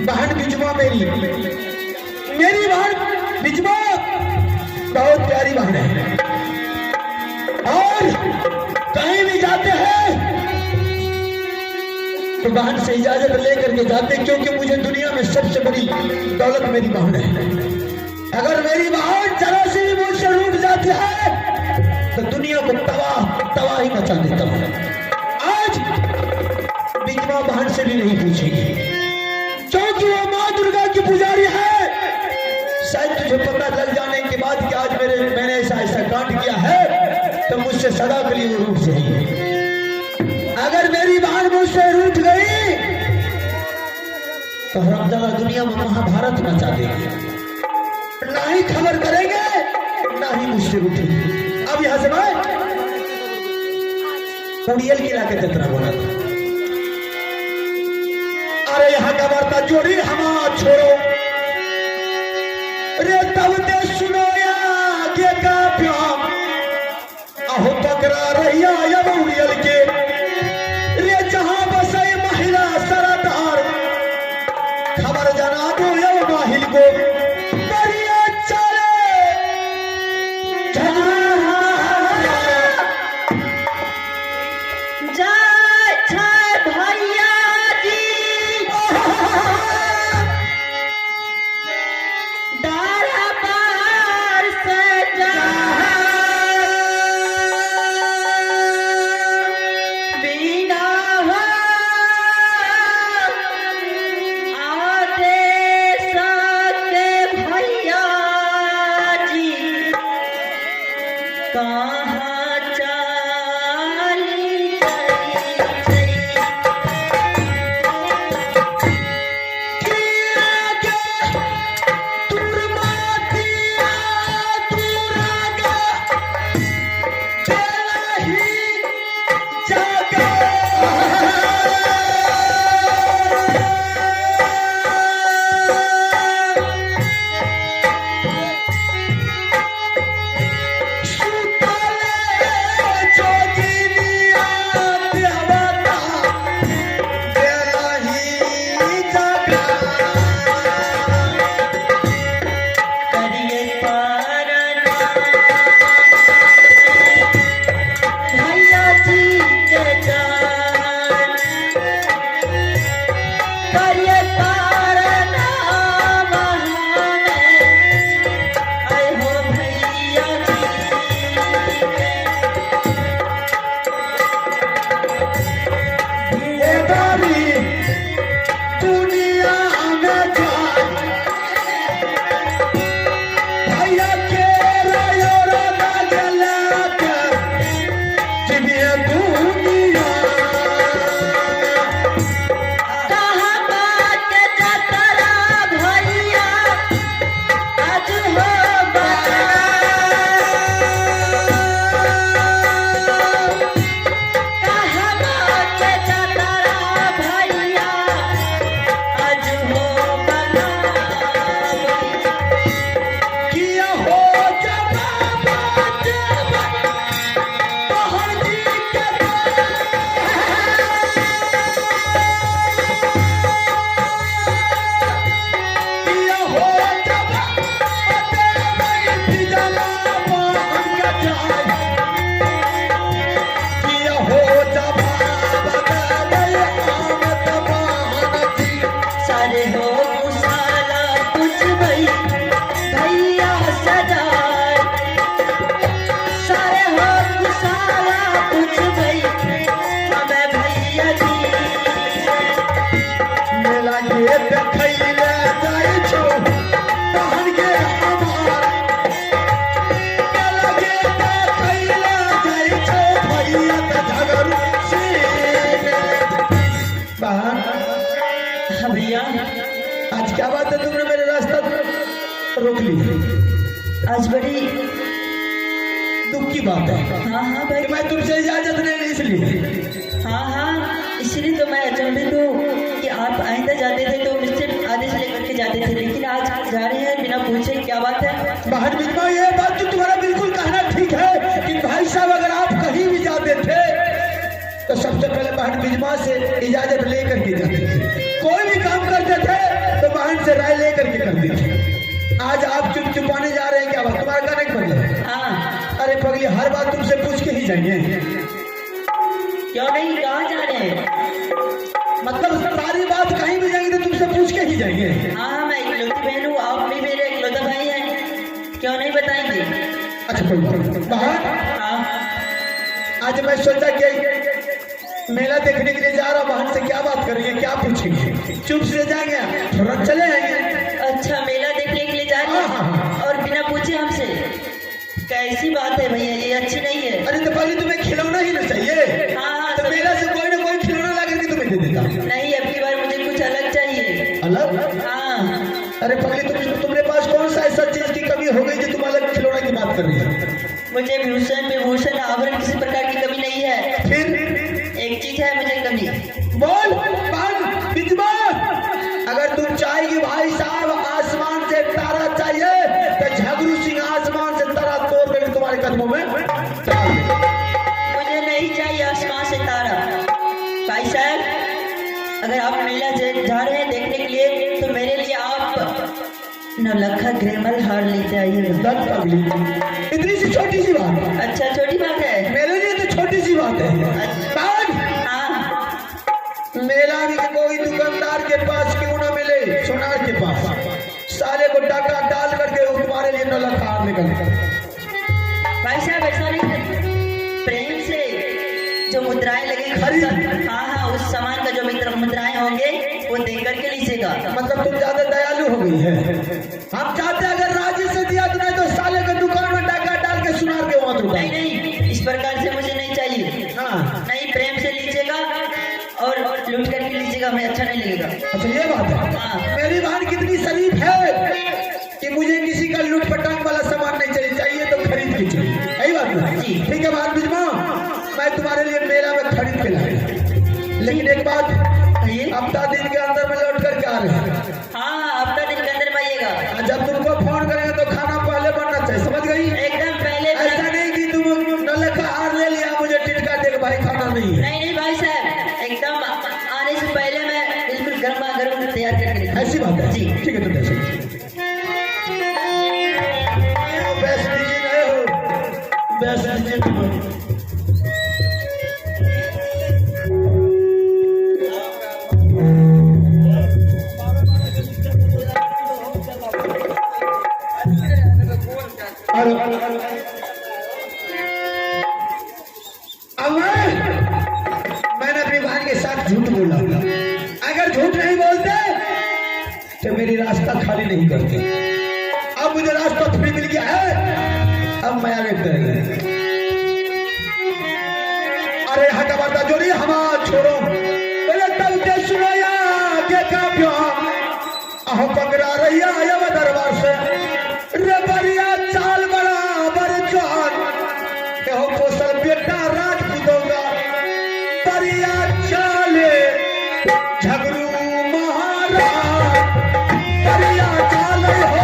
बहन बिजमा मेरी बहन बिजमा बहुत प्यारी बहन है और कहीं भी जाते हैं तो बहन से इजाजत लेकर के जाते, क्योंकि मुझे दुनिया में सबसे बड़ी दौलत मेरी बहन है। अगर मेरी बहन जरा से भी मुझसे रूठ जाती है तो दुनिया को तबाही मचा देता हूं। आज बिजमा बहन से भी नहीं पूछेगी, क्योंकि वो माँ दुर्गा की पुजारी है। शायद तुझे पता लग जाने के बाद कि आज मैंने ऐसा कांड किया है तो मुझसे सदा के लिए वो रूठ जाएगी। अगर मेरी बहन मुझसे रूठ गई तो हरामजादा दुनिया में महाभारत मचा देगी, ना ही खबर करेंगे ना ही मुझसे रूठेगी। अब यहां से मैं उड़ियल किला के जतरा बोला था, अरे यहाँ का वार्ता जोड़ी हमारा छोड़ो रे, तब ते सुनो या के का प्याम अहो पकड़ा रहिया अब उड़ियल के रे, जहां बसे महिला सरदार खबर जना दो अब माहिल को बढ़िया चले आज क्या बात है, तुमने मेरे रास्ता रोक ली? आज बड़ी दुख की बात है। हाँ हाँ भाई, मैं तुमसे इजाजत नहीं इसलिए। हाँ हाँ, इसलिए तो मैं अचंभित हूँ कि आप आइंदा जाते थे तो मुझसे आदेश लेकर के जाते थे, लेकिन आज जा रहे हैं बिना पूछे। क्या बात है? बहन बिजमा, ये बात तो तुम्हारा बिल्कुल कहना ठीक है कि भाई साहब अगर आप कहीं भी जाते थे तो सबसे पहले बहन बिजमा से इजाजत लेकर के जाते थे। कोई भी काम करते थे आप चुप चुपाने जा रहे हैं, क्या बात तुम्हारा कहने का मतलब है? हाँ, अरे पगली हर बात तुमसे पूछ के ही जाएंगे। क्यों नहीं, कहाँ जा रहे हैं? मतलब सारी बात कहीं भी जाएंगे तो तुमसे पूछ के ही जाएंगे। हाँ, मैं इकलौती बहन हूँ, आप भी मेरे इकलौता भाई हैं, क्यों नहीं बताएंगे? अच्छा कोई बात नहीं। बहन हाँ, आज मैं सोचा कि मेला देखने के लिए जा रहा, बहन से क्या बात करेंगे, क्या पूछेंगे? चुप से जाएंगे, तुरंत चले आएंगे। अच्छा, मेला देखने के लिए जा रहे हैं और बिना पूछे हमसे? कैसी बात है भैया, ये अच्छी नहीं है। अरे तो पहले तुम्हें खिलौना ही ना चाहिए। हाँ, तो मेला से कोई ना कोई खिलौना ला करके तुम्हें दे देता। नहीं, अब की बार मुझे कुछ अलग चाहिए। अलग? हाँ, अरे पगली तुम्हारे पास कौन सा ऐसा चीज की कमी हो गई जो तुम अलग खिलौना की बात कर रही है? मुझे भूषण विभूषण आभरण किसी प्रकार की कमी नहीं है। फिर एक चीज है मुझे कमी। बोल बात बिजमा। अगर तुम चाहेगी भाई साहब आसमान से तारा चाहिए तो झगरू सिंह आसमान से तारा तोड़ कर तुम्हारे कदमों में डाल दे। मुझे नहीं चाहिए आसमान से तारा। भाई साहब, अगर आप मेला जा रहे हैं देखने के लिए तो मेरे लिए आप नौलखा ग्रेमल हार लेते आइए। दस पगली, इतनी सी छोटी सी बात। अच्छा, छोटी बात है मेरे लिए तो छोटी सी बात है। बात हाँ, मेला में कोई दुकानदार के पास क्यों ना मिले, सोनार के पास साले को डाका डाल करके वो तुम्हारे लिए नौलखा हार निकल। भाई साहब ऐसा नहीं है, प्रेम से जो मुद्राएं लगेंगी, हाँ हाँ, उस सामान का जो मुद्राएं होंगे वो दे करके लीजिएगा। मतलब तुम ज्यादा दयालु हो गई है। हम चाहते अगर राजी से दिया तो नहीं तो साले को दुकान में डाका डाल के सुनार के वहां दूंगा। नहीं नहीं, इस प्रकार से मुझे नहीं चाहिए। हाँ नहीं, प्रेम से लीजिएगा और लूट करके लीजिएगा, हमें अच्छा नहीं लगेगा। अच्छा ये बात है। हाँ। मेरी बहन कितनी शरीफ है कि मुझे किसी का लूट पटांग वाला सामान नहीं चाहिए, चाहिए तो खरीद के चाहिए। यही बात है। जी। ठीक है बात बिजमा, मैं तुम्हारे लिए मेला में खरीद के लाया, लेकिन एक बात, हफ्ता दिन के अंदर में लौट करके आ रहे हैं। हाँ, हफ्ता दिन के अंदर आइएगा। जब तुमको फोन करेंगे तो खाना पहले बनना चाहिए, समझ गई? एकदम पहले। ऐसा नहीं कि तुम नौलखा हार ले लिया मुझे टिटका दे के भाई खाना नहीं है। नहीं नहीं भाई साहब, एकदम आने से पहले मैं बिल्कुल गर्मा गर्म तैयार करके रखूंगा। ऐसी बात है। जी। ठीक है, तुम ऐसे वैष्णो जी नहीं हो, वैष्णो जी तुम हो। अब मैंने अपनी बहन के साथ झूठ बोला, अगर झूठ नहीं बोलते तो मेरी रास्ता खाली नहीं करते। अब मुझे रास्ता फ्री मिल गया है, अब मैं आगे करेंगे। अरे हटा बर्दा जोड़ी हमारा छोड़ो, बोले तब दे सुनो या के का प्यार अहो पकड़ा रही आया दरबार से रे बरिया चाल बराबर जान हो पोसल बेटा राजपूतों बरिया चाले झगड़ू महाराज बरिया चाले हो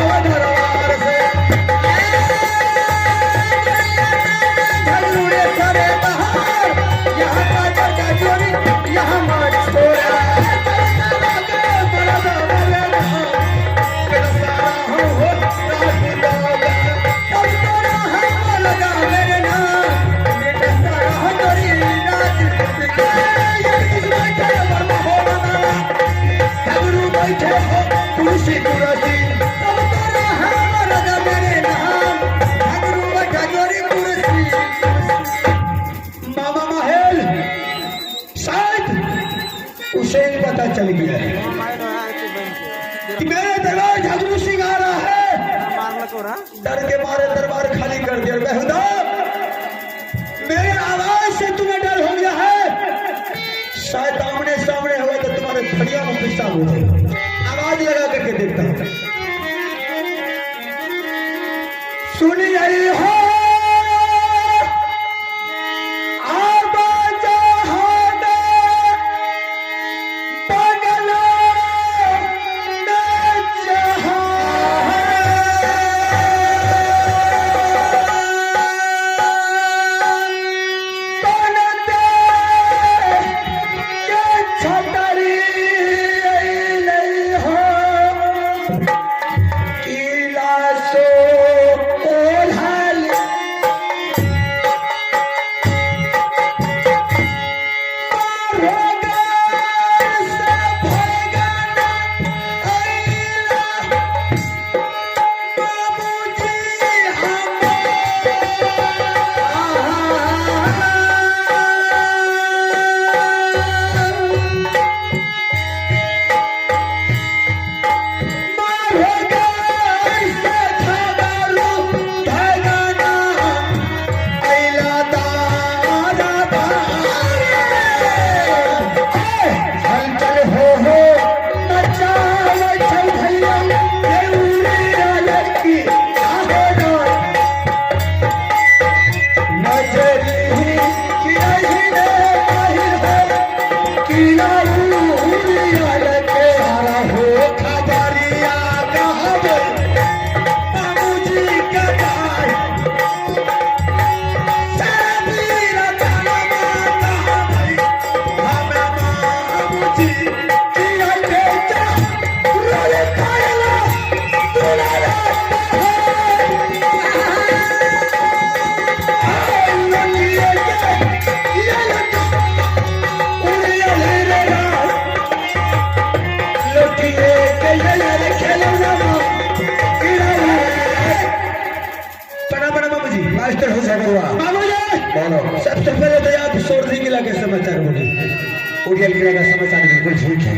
अवधरवार से झगड़ू रे सरे बहार यहाँ का जगह चोरी यहाँ मार छोड़ा पता चल गया कि मेरे दरबार झगड़ू सिंह आ रहा है। डर के मारे दरबार खाली कर दिया। बेहुदा, मेरे आवाज से तुम्हें डर हो गया है, शायद आमने सामने हुआ तो तुम्हारे फड़िया में पेशाब हो जाए। आवाज लगा करके देखता हूं। सुन रही हो प्रणाम मामू जी। मास्टर हो सकता मामू जी बोलो। सबसे पहले तो आप सोरधी किला के समाचार बोले। उड़ियल किला का समाचार बिल्कुल ठीक है,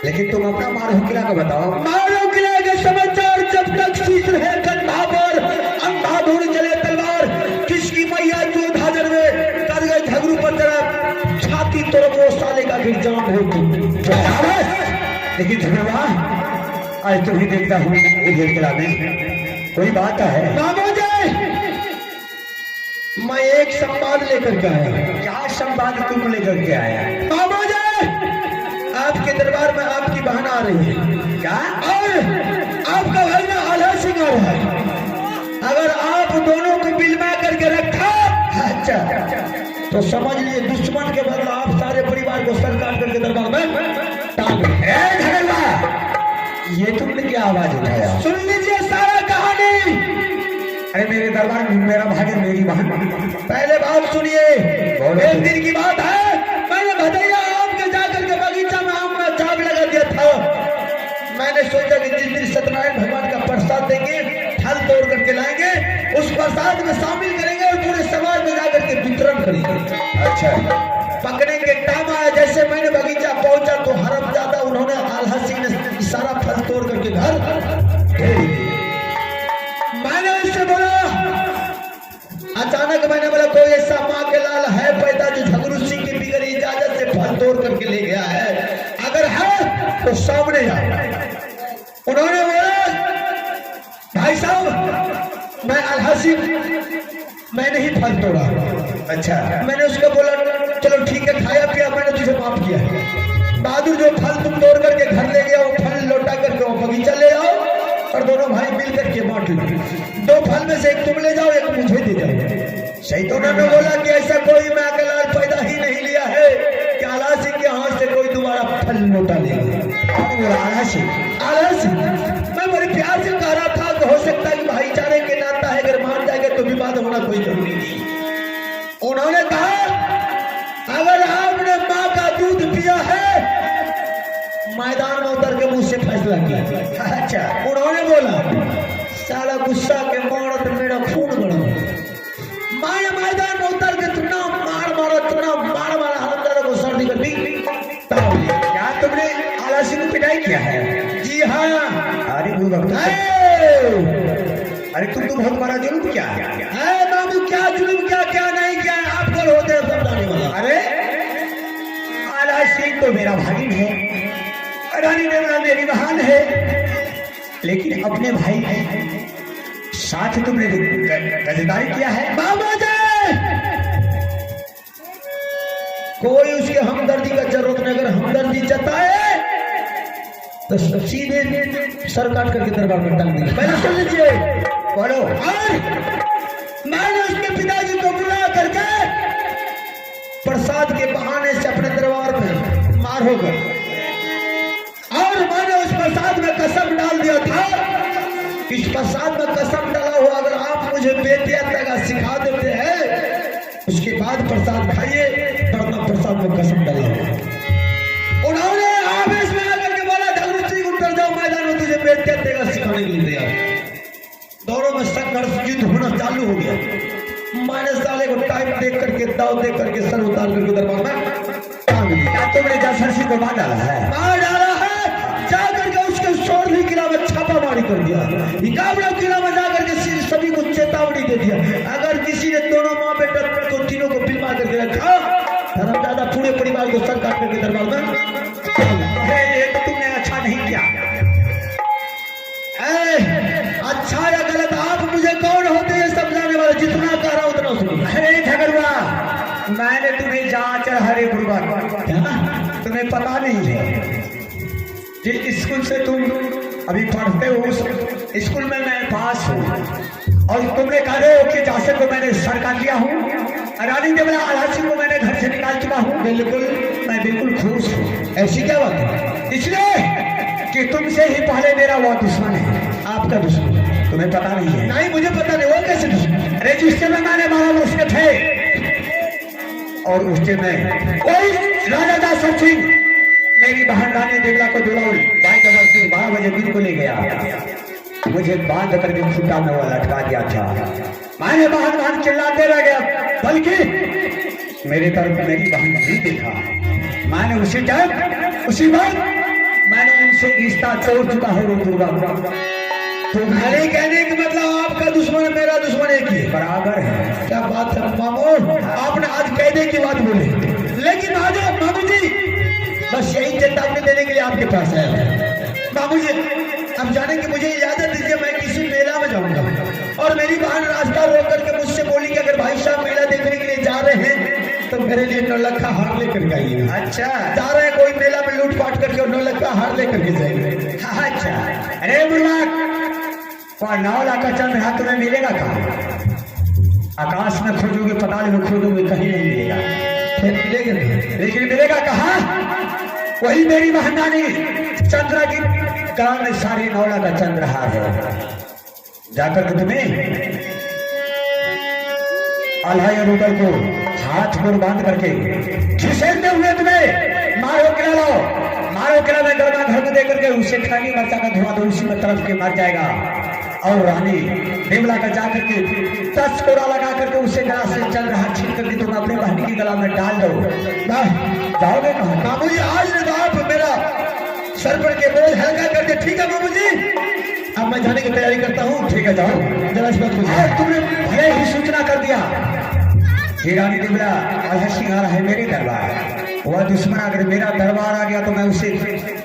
लेकिन तुम अपना मारो किला का बताओ। मारो किला के समाचार, जब तक शीश रहे कंधा पर, अंधाधुन चले तलवार, किसकी मैया जो धाजर में कर गए झगड़ू पर तरफ, छाती तोड़ वो साले का फिर जाम होगी। लेकिन धन्यवा आज तुम ही देखता हूँ उड़ियल किला में कोई बात है। मामू जी मैं एक संवाद लेकर के आया। क्या संवाद तुम लेकर के आया? मामू जी आपके दरबार में आपकी बहन आ रही है। क्या? और आपका भाई ना आल्हा सिंह आ रहा है। अगर आप दोनों को बिलमा करके रखा अच्छा तो समझ लिए दुश्मन के बदला आप सारे परिवार को सरकार करके दरबार में टांग दें। ए झगड़वा, ये तुमने क्या आवाज उठाया? सुन लीजिए सारा कहानी। अरे मेरे दरबार में मेरा भाई मेरी बहन। पहले बात सुनिए। बोलो। एक दिन की बात है, मैंने भदैया आम के जाकर के बगीचा में आम में झाग लगा दिया था। मैंने सोचा कि जिस दिन सत्यनारायण भगवान का प्रसाद देंगे, फल तोड़ करके लाएंगे, उस प्रसाद में शामिल करेंगे और पूरे समाज में जाकर के वितरण करेंगे। अच्छा पकड़ने के टाइम आया, जैसे मैंने बगीचा पहुंचा तो हरमजादा उन्होंने आल्हा सिंह ने सारा फल तोड़ करके घर भेज दिया। मैंने उससे बोला, अचानक मैंने बोला कोई ऐसा माँ के लाल है पैदा जो झगड़ू सिंह की बिगड़ इजाजत से फल तोड़ करके ले गया है? अगर है तो सामने आ। उन्होंने बोला भाई साहब मैं आल्हा सिंह, मैंने ही फल तोड़ा। अच्छा मैंने उसको बोला चलो ठीक है, खाया पिया, मैंने तुझे माफ किया। बहादुर जो फल तुम तोड़ करके घर ले गया वो फल लौटा करके वो बगीचा ले आओ और दोनों भाई मिल करके बांट लो। 2 फल में से एक तुम ले जाओ, एक मुझे दे जाओ। सही तो उन्होंने बोला कि ऐसा कोई मैं अकेला पैदा ही नहीं लिया है कि आल्हा सिंह के हाथ से कोई दोबारा फल लौटा लेगा। आल्हा सिंह, आल्हा सिंह मैं बड़े प्यार से कह रहा था कि हो सकता है कि भाईचारे के नाता है, अगर मान जाएगा तो विवाद होना कोई जरूरी नहीं। उन्होंने कहा अगर आपने माँ का दूध पिया है, मैदान में उतर के मुझसे फैसला किया। अच्छा उन्होंने बोला साला गुस्सा के मारत मेरा खून बढ़ा। मैं मैदान में उतर के तुमने मार मारा, तुमने मार मारा, हरमजादा को सर्दी कर दी। क्या तुमने आल्हा सिंह को पिटाई किया है? जी हाँ। अरे अरे तुम तो बहुत बड़ा जुल्म किया है बाबू। क्या जुल्म किया क्या नहीं किया आप कल होते हैं समझाने वाला। अरे आल्हा सिंह तो मेरा भाई है, रानी देवरा मेरी बहन है, लेकिन अपने भाई साथ तुमने गद्दारी किया है। बाबा जी कोई उसके हमदर्दी का जरूरत नहीं, अगर हमदर्दी जताए तो सीधे सर काट करके दरबार में टांग देंगे। पहले सुन लीजिए। बोलो। और मैंने उसके पिताजी को बुला करके प्रसाद के बहाने से अपने दरबार में मार हो गए और मैंने उस प्रसाद में कसम डाल दिया था, इस प्रसाद में कसम डाला हुआ अगर आप मुझे बेटिया तक सिखा देते हैं उसके बाद प्रसाद खाइए, वरना प्रसाद में कसम डाला हुआ। उन्होंने आवेश में आकर के बोला झगड़ू सिंह उतर जाओ मैदान में, तुझे बेटिया तक सिखाने के लिए तैयार। दोनों में संघर्ष युद्ध होना चालू हो गया। मैंने साले को टाइम देख करके दाव देख करके सर उतार करके दरबार में टांग दिया। क्या तुमने जासरसी को मार डाला है? मार डाला है। जाकर के उसके सोरधी किला में छापामारी कर दिया, इकाबड़ा किला में जाकर के सभी को चेतावनी दे दिया, अगर किसी ने दोनों माँ बेटा को तीनों को बिलवा करके रखा, हरमजादा पूरे परिवार को सर काट करके दरबार में। ये तो तुमने अच्छा नहीं किया। अच्छा या गलत आप मुझे कौन होते हैं समझाने वाले? जितना कह रहा उतना सुनो। अरे झगड़ुआ, मैंने तुम्हें जांच हरे गुरुवार, तुम्हें पता नहीं है जिस स्कूल से तुम अभी पढ़ते हो उस स्कूल में मैं पास हूँ, और तुमने कह रहे हो कि जासे को मैंने सर काट लिया हूँ, रानी देवरा आल्हा सिंह को मैंने घर से निकाल चुका हूँ। बिल्कुल, मैं बिल्कुल खुश हूँ। ऐसी क्या बात है? इसलिए कि तुमसे ही पहले मेरा वो दुश्मन है। आपका दुश्मन? तुम्हें पता नहीं है? नहीं मुझे पता नहीं। वो कैसे दुश्मन? अरे जिससे मैं मैंने मारा वो उसके थे, और उससे मैं कोई राजा दासर सिंह मेरी बहन रानी देवला को दुलाऊ भाई से 12 बजे दिन को ले गया, मुझे बांध करके खूंटा में वो लटका दिया था। मैंने बहन चिल्लाते रह गया, बल्कि मेरी तरफ मेरी बहन नहीं देखा। मैंने उसी टाइम उसी वक्त मैंने उनसे रिश्ता तोड़ चुका है। दुर्गा तुम्हारे कहने का मतलब आपका दुश्मन मेरा दुश्मन एक ही है, बराबर है। क्या बात है मामू, आपने आज कहने की बात बोली, लेकिन आज मामू जी बस यही चेतावनी देने के लिए आपके पास आया। मामू जी अब जाने की मुझे इजाजत दीजिए, मैं किसी मेला में जाऊंगा और मेरी बहन रास्ता रोक करके मुझसे बोली कि अगर भाई साहब मेला देखने के लिए जा रहे हैं तो मेरे लिए 9 लाख का हार लेकर आइए। अच्छा, जा रहे हैं कोई मेला में लूटपाट करके और 9 लाख का हार लेकर के जाएंगे। अच्छा। अरे बुर्बक, 9 लाख का चंद्र हाथ में मिलेगा कहाँ? आकाश में खोजोगे, पताल में खोजोगे, कहीं नहीं मिलेगा। फिर मिलेगा नहीं। लेकिन मिलेगा कहाँ? वही मेरी बहनानी चंद्र की कान में सारे 9 लाख का चंद्रहार है। जाकर के तुम्हें अल्लाह रुदल को हाथ पर बांध करके घिसेटते हुए तुम्हें मारो किला में गर्मा घर में देकर के उसे खाली मरचा का धुआं दो, उसी में तरफ के मर जाएगा। और रानी देवला का जाकर के 10 कोड़ा लगा करके उसे गला से चंद्रहार छीन करके तुम अपने बहन की गला में डाल दो। जाओगे कहाँ? मामू जी आज न तो आप मेरा सर पर के बोझ हल्का कर दे, ठीक है मामू जी? अब मैं जाने की तैयारी करता हूँ। ठीक है जाओ, जरा इस बात को तुमने भले ही सूचना कर दिया कि रानी देवला आधा सिंह है मेरे दरबार। वह दुश्मन अगर मेरा दरबार आ गया तो मैं उसे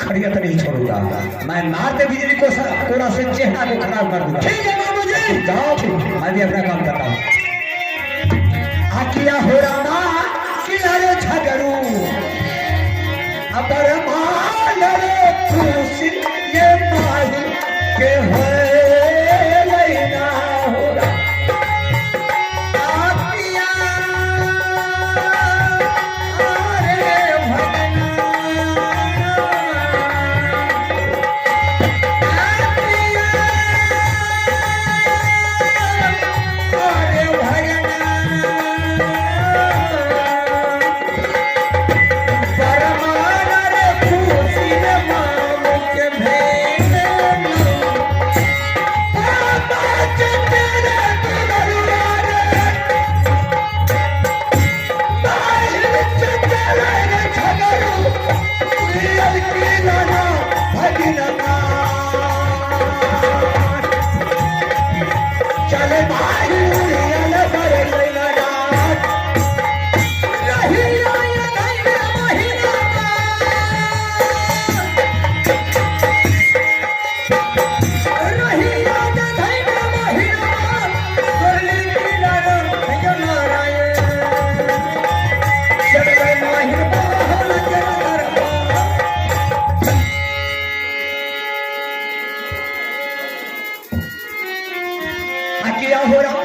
खड़ियत नहीं छोड़ूंगा, मैं मारते बिजली को कोड़ा से चेहरा को खराब कर दूंगा। ठीक है मामू जी, जाओ, मैं भी अपना काम करता हूँ। आकिया हो रामा किनारे झगड़ू अपर मान रे खुशी ये माही के हो लेना होगा। आकिया अरे भगना आकिया अरे भगना परमान रे खुशी रे मामू के भेंट चले भाई क्या हो रहा?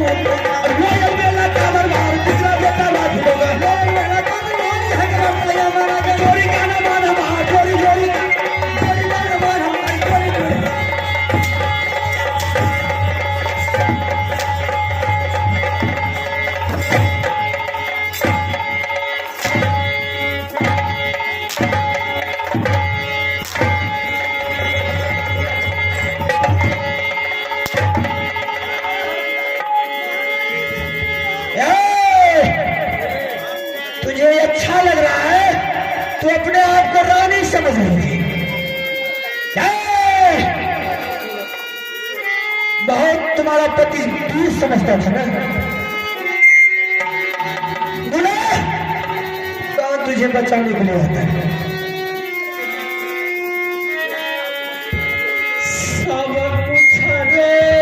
रोयल मेला का दरबार दूसरा बेटा बात होगा रोयल मेला का दरबार झगड़ा भैया महाराज चोरी का ना मान हमारा चोरी चोरी चोरी का ना मान हमारी चोरी चोरी तुझे अच्छा लग रहा है तू अपने आप को रानी समझ रही बहुत तुम्हारा पति वीर समझता था ना बोला कौन तुझे बचाने के लिए आता है सब कुछ रे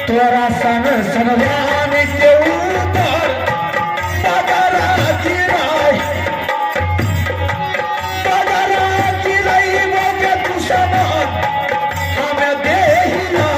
तोरा सन सनवान के ऊपर बगरा गिराई वो के दुश्मन हमें देहिला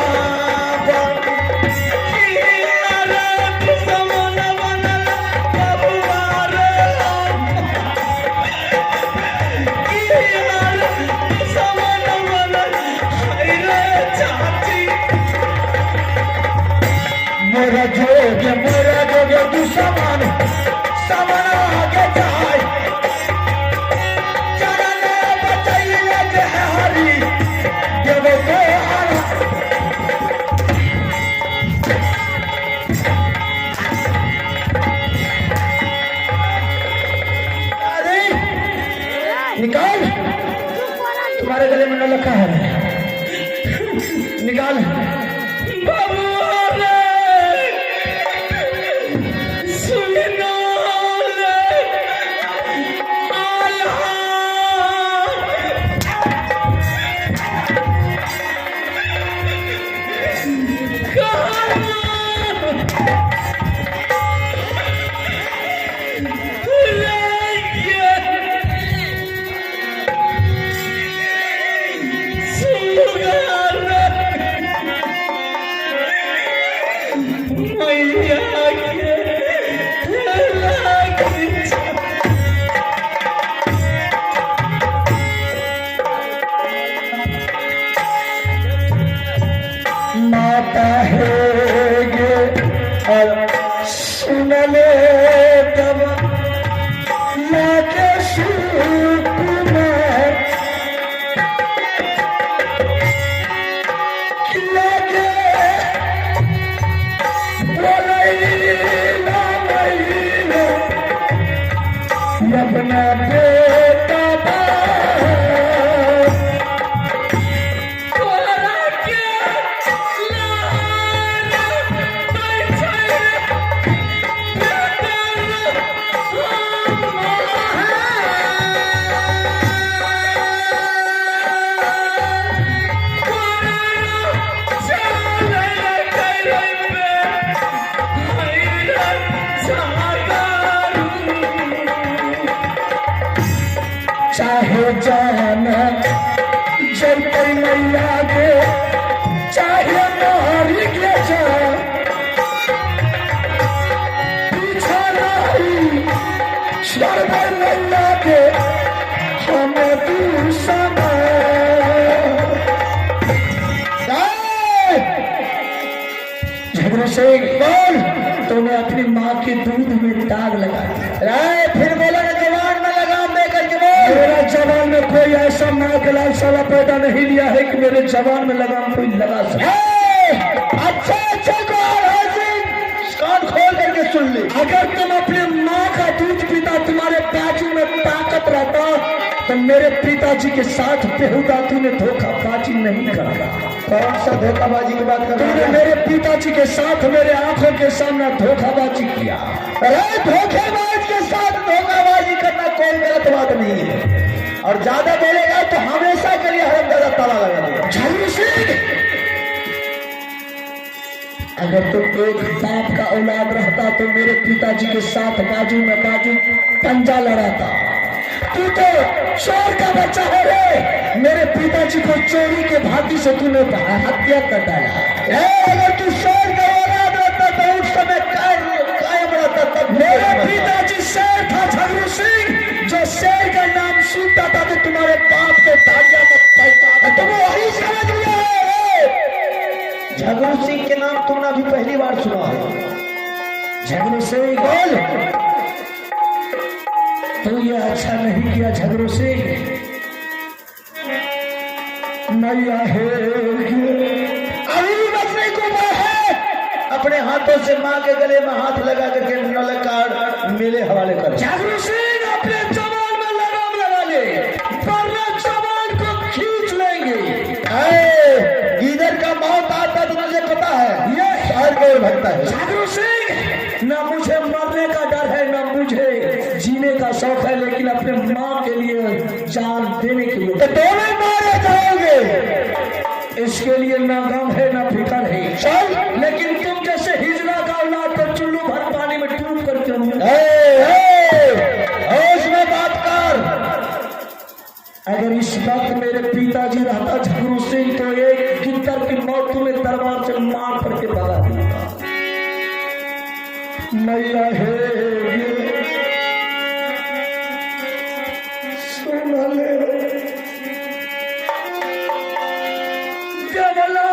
मोरा जोगे दुश्मन समन आगे जाए चरने बचैले जे हरी देव को अरे निकाल तुम्हारे गले में न रखा है निकाल चाहे जाना जल मैया के चाहे नारी के जा पीछा नहीं स्वर मैया के हमें तू समा झगड़ू से बोल तूने अपनी माँ के दूध में दाग लगा राय फिर बोला ना जवान में लगाम देकर के बोल मेरा जवान में कोई ऐसा नाक लाल साला पैदा नहीं लिया है कि मेरे जवान में लगाम कोई लगा सके अच्छा अच्छा कान खोल करके सुन ले अगर तुम अपने माँ का दूध पीता तुम्हारे बाजू में ताकत रहता तो मेरे पिताजी के साथ बेहुदा तूने धोखाबाजी नहीं करा कौन सा धोखाबाजी की बात कर रहा है तूने मेरे पिताजी के साथ मेरे आंखों के सामने धोखाबाजी किया अरे धोखेबाज के साथ धोखाबाजी करना कोई गलत बात नहीं है और ज्यादा बोलेगा तो हमेशा के लिए हरम दादा ताला लगा देगा झल्लू सिंह अगर तुम एक बाप का औलाद रहता तो मेरे पिताजी के साथ बाजू में बाजू पंजा लड़ाता तू तो चोर का बच्चा है रे मेरे पिताजी को चोरी के भाती से तूने हत्या कर डाला अगर तू चोर का औलाद रहता तो उस समय कायम रहता तब मेरे पिताजी शेर था झगड़ू सिंह जो शेर का नाम सुनता था तो तुम्हारे बाप के धारिया में पैसा तुम वही समझ लिया झगड़ू सिंह के नाम तुमने अभी पहली बार सुना है झगड़ू सिंह बोल तो ये अच्छा नहीं किया झगड़ू सिंह मैया है अभी बचने को है अपने हाथों से माँ के गले में हाथ लगा करके नलकार मेरे हवाले कर झगड़ू सिंह अपने जवान में लगाम लगा ले वरना जवान को खींच लेंगे इधर का मौत आता तो मुझे पता है ये शहर को भटता है झगड़ू सिंह न मुझे मरने का डर है न मुझे जीने का शौक है लेकिन अपने माँ के लिए जान देने के लिए तो दोनों मारे जाओगे इसके लिए न गम है न फिक्र है चल लेकिन तुम जैसे हिजरा का औलाद को चुल्लू भर पानी में डूब करके होश में बात कर अगर इस वक्त मेरे पिताजी रहता झगड़ू सिंह तो एक गिद्दर की मौत तुम्हें दरबार से मार करके भगा देगा मैया है सुन ले जबला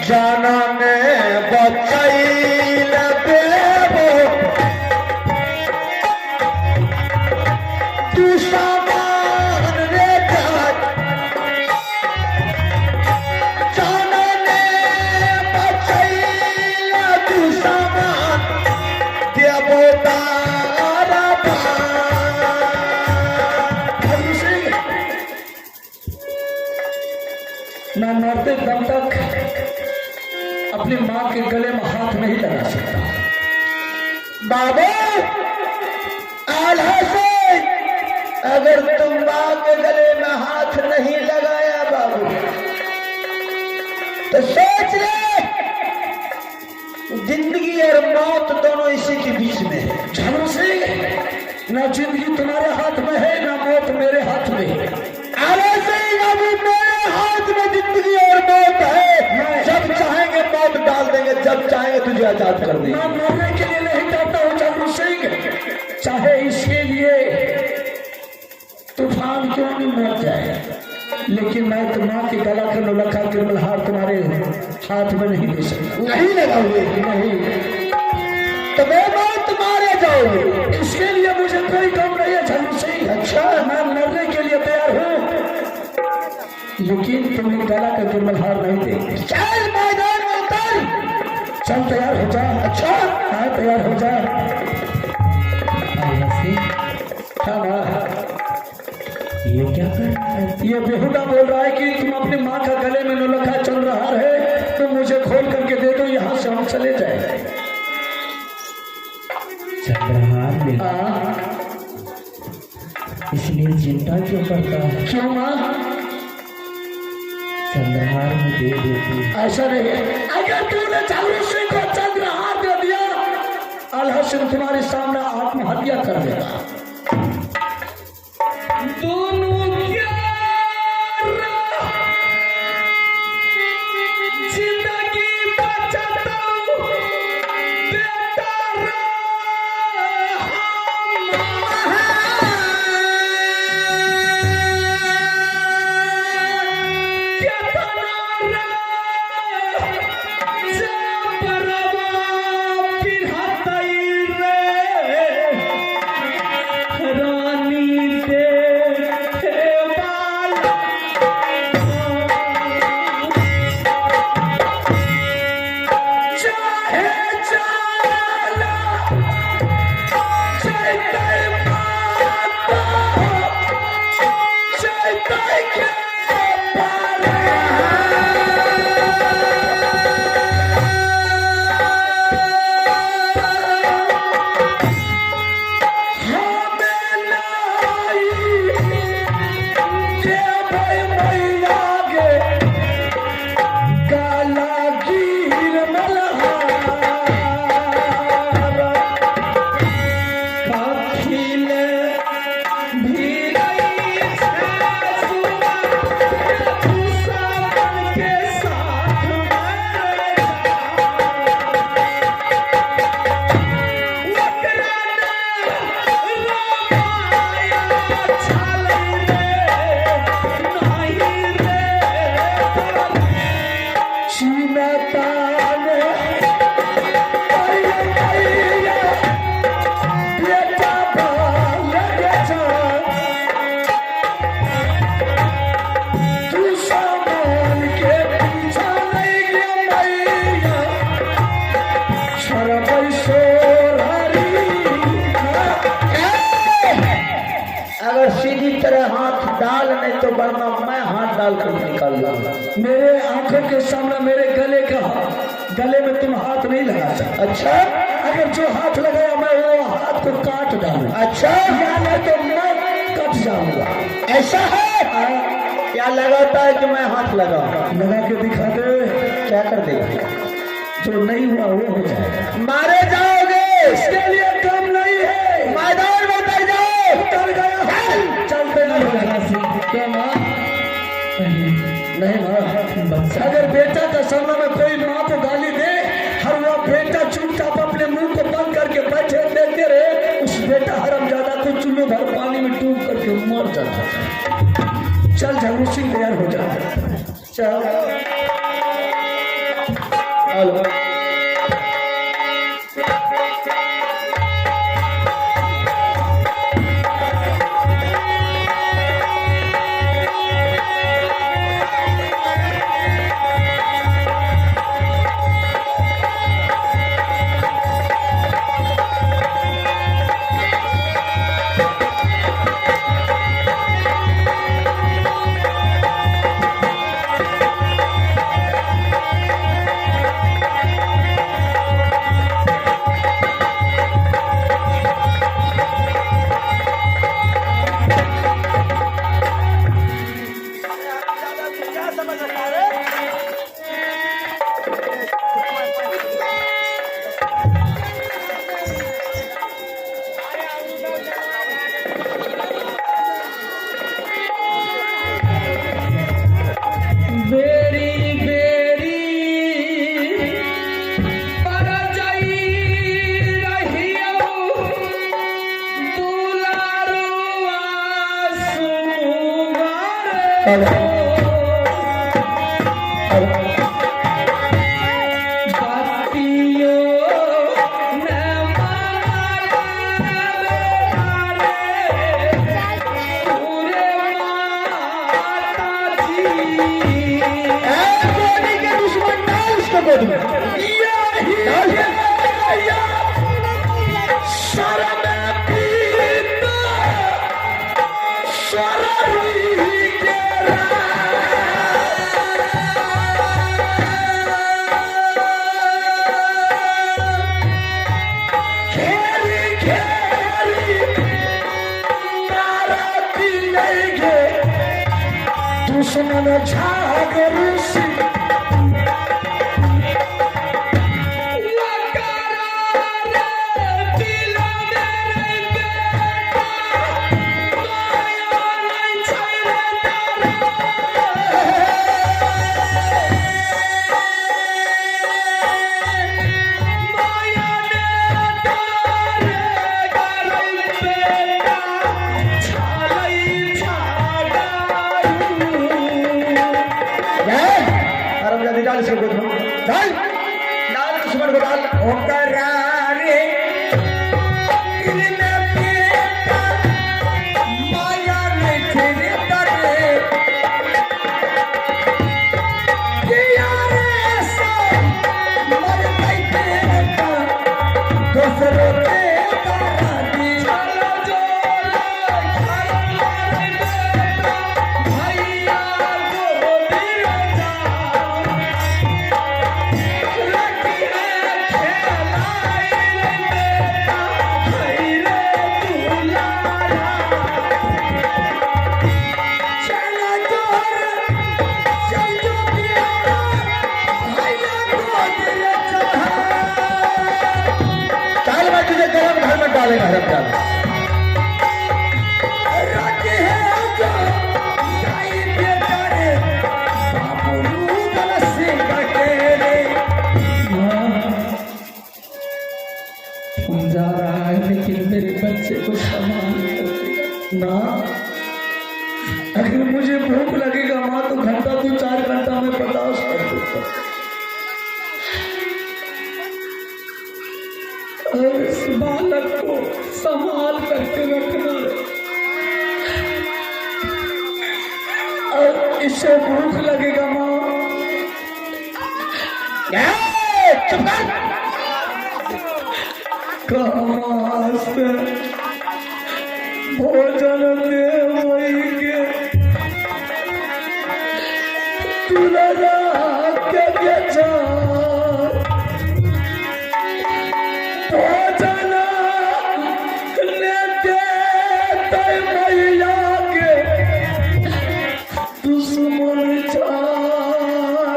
जाना ने बचाइल देबो तू सामान रे जान जाना ने बचाइल तू सामान देबो तारा मैं मरते दम तक अपनी माँ के गले में हाथ नहीं लगा सकता। बाबू आल्हा से अगर तुम माँ के गले में हाथ नहीं लगाया बाबू तो सोच ले जिंदगी और मौत दोनों इसी के बीच में है। झालू सिंह, ना जिंदगी तुम्हारे हाथ में है ना मौत मेरे हाथ में है। अरे सही बाबू मेरे हाथ में जिंदगी और मौत है। जब चाहेंगे मौत डाल देंगे, जब चाहेंगे तुझे आजाद कर देंगे। मैं मरने के लिए नहीं चाहता हूँ झालू सिंह, चाहे इसके लिए तूफान क्यों नहीं मर जाए, लेकिन मैं तुम्हारा की गला का नौलखा गिरमल हार तुम्हारे हाथ में नहीं दे सकता। नहीं लगाओगे? नहीं, तो मैं मौत मारे जाओगे। इसके लिए मुझे कोई गम नहीं है झालू सिंह। अच्छा, मैं मरने के लिए तैयार हूँ, लेकिन तुम्हें गला का गिरमल हार नहीं देंगे। चल मैदान में उतर। चल तैयार हो जा। अच्छा, हाँ तैयार हो जा। हाँ ना, ये क्या कर रहा है? ये बेहुदा बोल रहा है कि तुम अपनी माँ का गले में नौलखा चल रहा है तो मुझे खोल करके दे दो, यहाँ से हम चले जाए। चंद्रहार में हाँ, इसलिए चिंता क्यों करता है? क्यों माँ? चंद्रहार में दे देती। ऐसा नहीं है, अगर तूने झालू सिंह को चंद्रहार दे दिया, आल्हा सिंह तुम्हारे सामने आत्महत्या कर देगा। दोनों क्या जिंदगी बचाता हूँ, बेटा अगर सीधी तरह हाथ डाल नहीं तो वरना मैं हाथ डाल कर निकाल लूंगा। मेरे आंखों के सामने मेरे गले में तुम हाथ नहीं लगा सकते। अच्छा, अगर जो हाथ लगाया मैं वो हाथ को काट डालूंगा। अच्छा, या नहीं तो मैं कट जाऊंगा। ऐसा है? क्या लगाता है कि मैं हाथ लगाऊं? लगा के दिखा दे। क्या कर देगा? जो नहीं हुआ वो हो जाएगा। मारे जाओगे, इसके लिए कम नहीं है। मैदान में उतर जाओ। उतर गया, चलते नहीं होगा। क्या माँ? नहीं माँ, अगर बेटा का सामने में कोई माँ को गाली दे, हर वो बेटा चुपचाप अपने मुंह को बंद करके बैठे देखते रहे, उस बेटा हरामजादा को चुल्लू भर पानी में डूब करके मर जाता है। चल झालू सिंह तैयार हो जा। चल चलो दुश्मन झागरूसी डालेगा हरप डाल जा रहा है लेकिन मेरे बच्चे को संभाल ना। अगर मुझे भूख लगेगा माँ तो घंटा तो 4 घंटा में बर्दाश्त कर दूंगा। और इस बालक को संभाल करके रखना और इसे भूख लगेगा माँ। कहाँ से भोजन दे वही के तुलना के बेचा भोजन लेते तय मैया के दुश्मन जागरूसी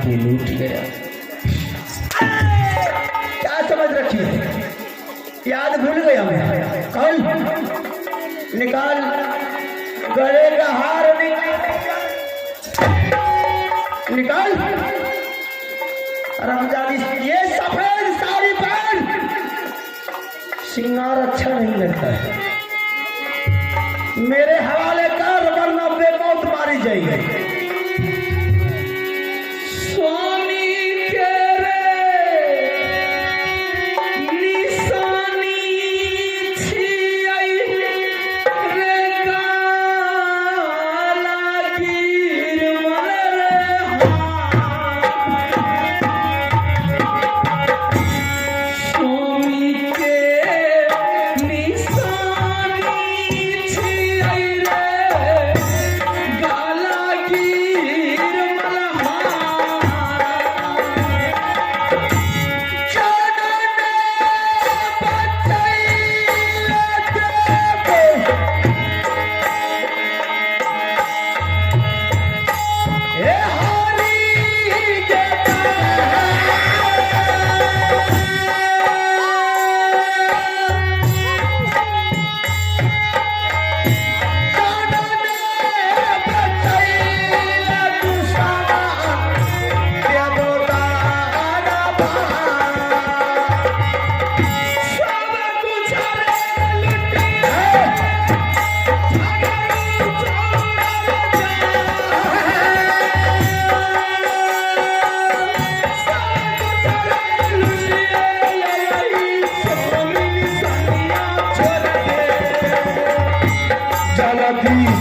दिल उठ गया। क्या समझ रखी है? याद भूल गया मैं। कौन? निकाल गले का हार, निकाल। रमजानी ये सफेद साड़ी पहन, श्रृंगार अच्छा नहीं लगता है। मेरे हवाले कर, वरना बेमौत मारी जाएगी।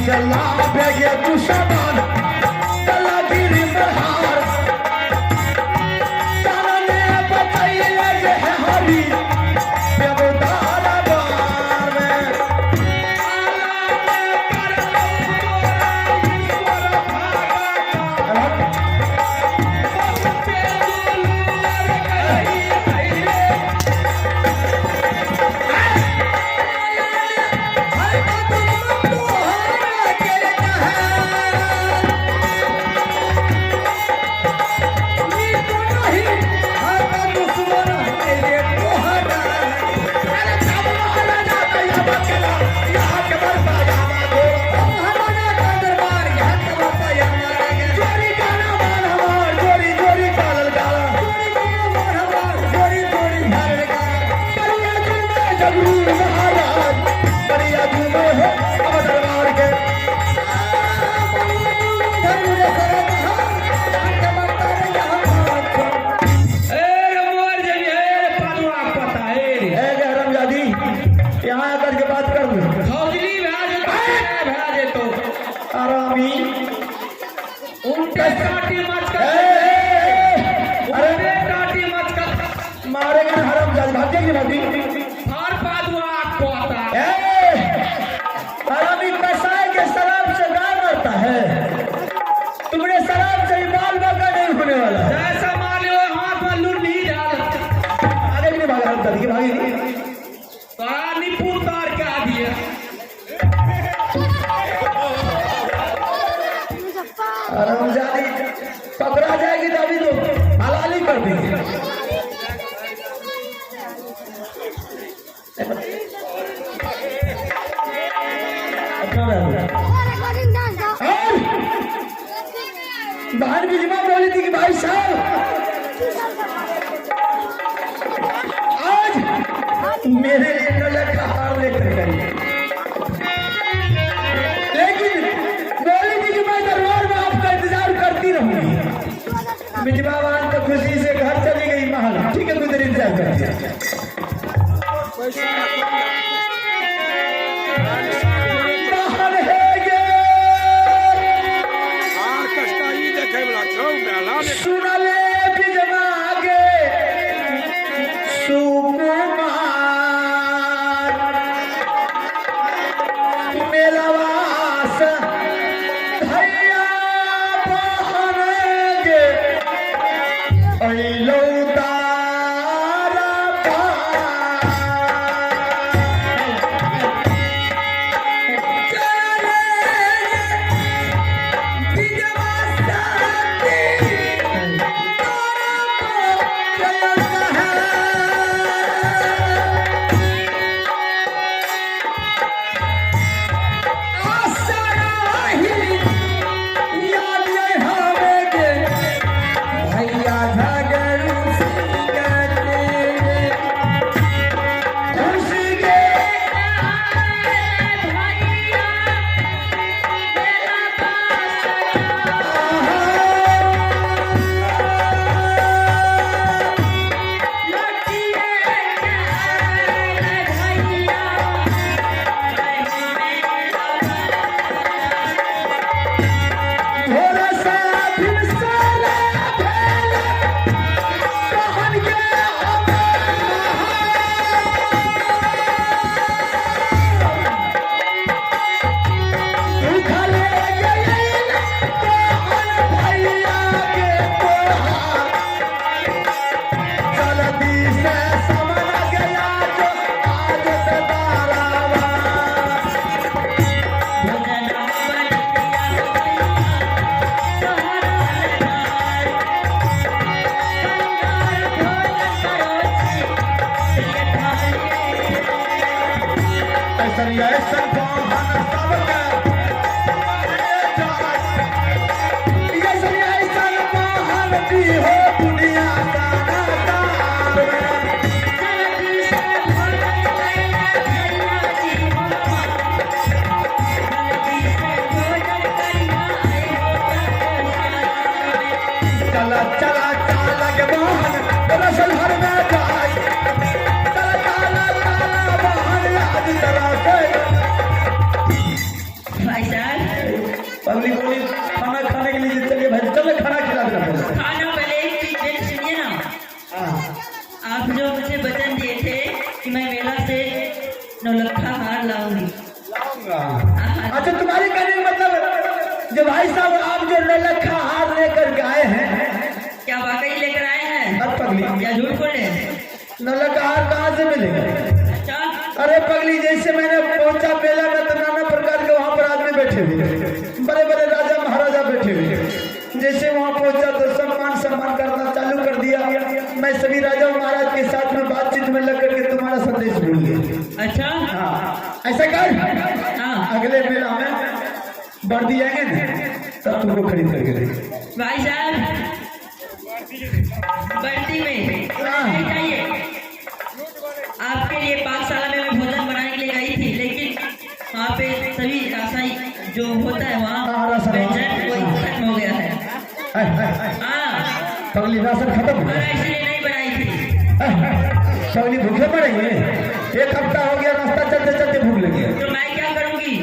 चला बेगे तू सामान, चला गिरी बहार, चला ने बताई लगे है हरी, बेबुदारा बार में मारेगा हराम जाल भागेगी भागी हर पादुआ आपको आता हरामी कसाई के शराब से गाय मरता है। तुमने शराब से बाल बाका नहीं होने वाला। जैसा माले हो हाथ में लूट नहीं डाल आगे भी नहीं भागा हराम जाल की भागी पानी पुतार के आ दिया। हराम जाली पकड़ा जाएगी तो अभी तो हलाली कर देंगे। बहन बिजमा बोली थी कि भाई साहब आज मेरे लिए नलक का हार लेकर गई, लेकिन बोली थी कि मैं दरबार में आपका इंतजार करती रहूंगी। बिजमा बहन तो खुशी से घर चली गई महल। ठीक है, कुछ इंतजार कर दिया। सुनले बिजमा गे सुकुमार ऐसन ऐसन बहन सबके ऐसन ऐसन बहन दी हो दुनिया का नादान चला चला चला के बहन दरअसल हर में जाए चला चला चला बहन याद जरा से भाई साहब पगली बोली खाना खाने के लिए चलिए भाई चलो खाना खिला देना पहले खाना पहले एक चीज मेरी सुनिए ना। हाँ आप जो मुझे वचन दिए थे कि मैं मेला से नौलखा हार लाऊंगी। लाऊंगा। अच्छा तुम्हारी कहने का मतलब जो भाई साहब आप जो नौलखा हार लेकर के आए हैं क्या वाकई लेकर आए हैं अब पगली या झूठ बोले? नौलखा हार कहाँ से मिलेगा? अच्छा अरे पगली जैसे मैंने पहुंचा मेला में तो नाना प्रकार के वहाँ पर आदमी बैठे हुए बड़े बड़े राजा महाराजा बैठे हुए जैसे वहाँ पहुंचा तो सम्मान करना चालू कर दिया। मैं सभी राजा महाराज के साथ में बातचीत में लग करके तुम्हारा संदेश भूल गया। अच्छा हाँ ऐसा कर हाँ अगले मेला में वर्दी आएंगे ना तब तुमको खरीद करके देंगे। भाई साहब बंटी में नहीं चाहिए। आपके लिए पाठशाला में मैं भोजन बनाने के लिए गई थी लेकिन वहाँ पे सभी रासाई जो होता है हाँ, वहाँ राशन, व्यंजन वही हाँ। खत्म हो गया है। हाँ पगली राशन खत्म हो और गया। इसलिए नहीं बनाई थी। पगली भूखे पड़ेंगे एक हफ्ता हो गया रास्ता चलते चलते भूख लगी है। तो मैं क्या करूँगी?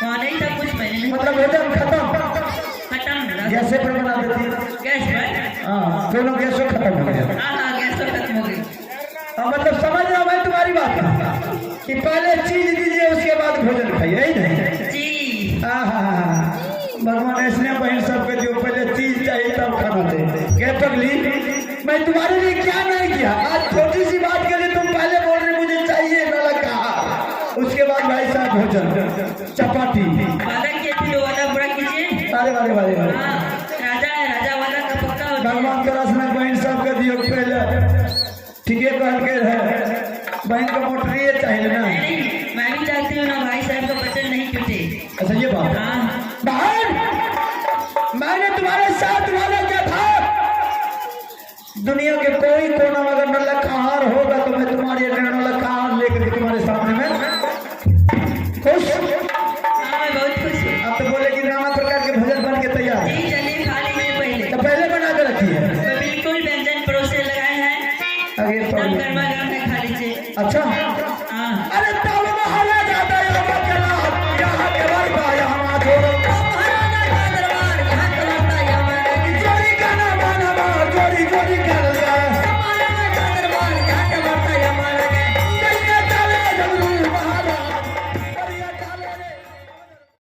वहाँ नहीं था कुछ, मैंने नहीं मतलब भोजन खत्म खत्म। गैसे पर बना देती गैस पर हाँ दोनों गैसों खत्म हो गया। हाँ गैस तो खत्म हो गई। हाँ, मतलब समझ रहा हूँ मैं तुम्हारी बात कि पहले चीज दीजिए उसके बाद भोजन खाइए यही नहीं। जी भगवान ऐसने बहन सबके जो पहले चीज चाहिए तब खाना चाहिए। क्या पगली मैं तुम्हारे लिए क्या नहीं किया? आज छोटी सी बात के लिए तुम पहले बोल रहे मुझे चाहिए नौलखा उसके बाद भाई साहब भोजन चपाती वादा किए थे तो वादा पूरा कीजिए। अरे वाले वाले वाले हाँ राजा है, राजा वादा का पक्का होता है। भगवान का रसना बहन सबके दियो पहले ठीक है कह के रहे बहन का मोटरी चाहिए ना। नहीं मैं भी चाहती हूँ ना भाई साहब का वचन नहीं टूटे। अच्छा ये बात हाँ बहन मैंने तुम्हारे साथ वादा किया था दुनिया के कोई कोना में अगर नौलखा हार होगा तो मैं तुम्हारे लिए नौलखा हार लेकर के तुम्हारे सामने में खुश। हाँ मैं बहुत खुश हूँ। अब तो बोले कि नाना प्रकार के भोजन बन के तैयार है जी चलिए खा लीजिए पहले। तो पहले बना के रखी है। तो बिल्कुल व्यंजन परोसे लगाए हैं आगे एकदम गर्मा गर्म है, खा लीजिए। अच्छा